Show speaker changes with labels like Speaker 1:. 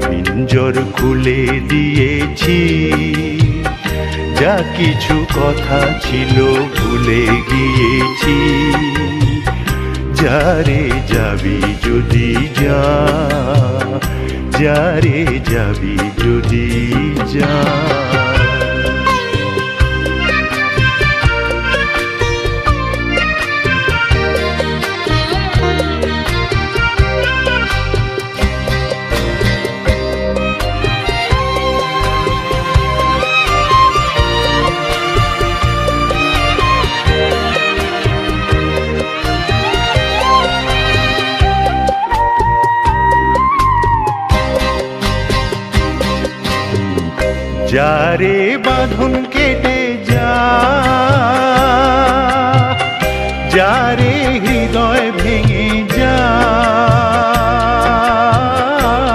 Speaker 1: পিঞ্জর খুলে দিয়েছি, যা কিছু কথা ছিল ভুলে গিয়েছি। যারে যাবি যদি যা, যারে যাবি যদি যা। যারে বাঁধন কেটে যা, যারে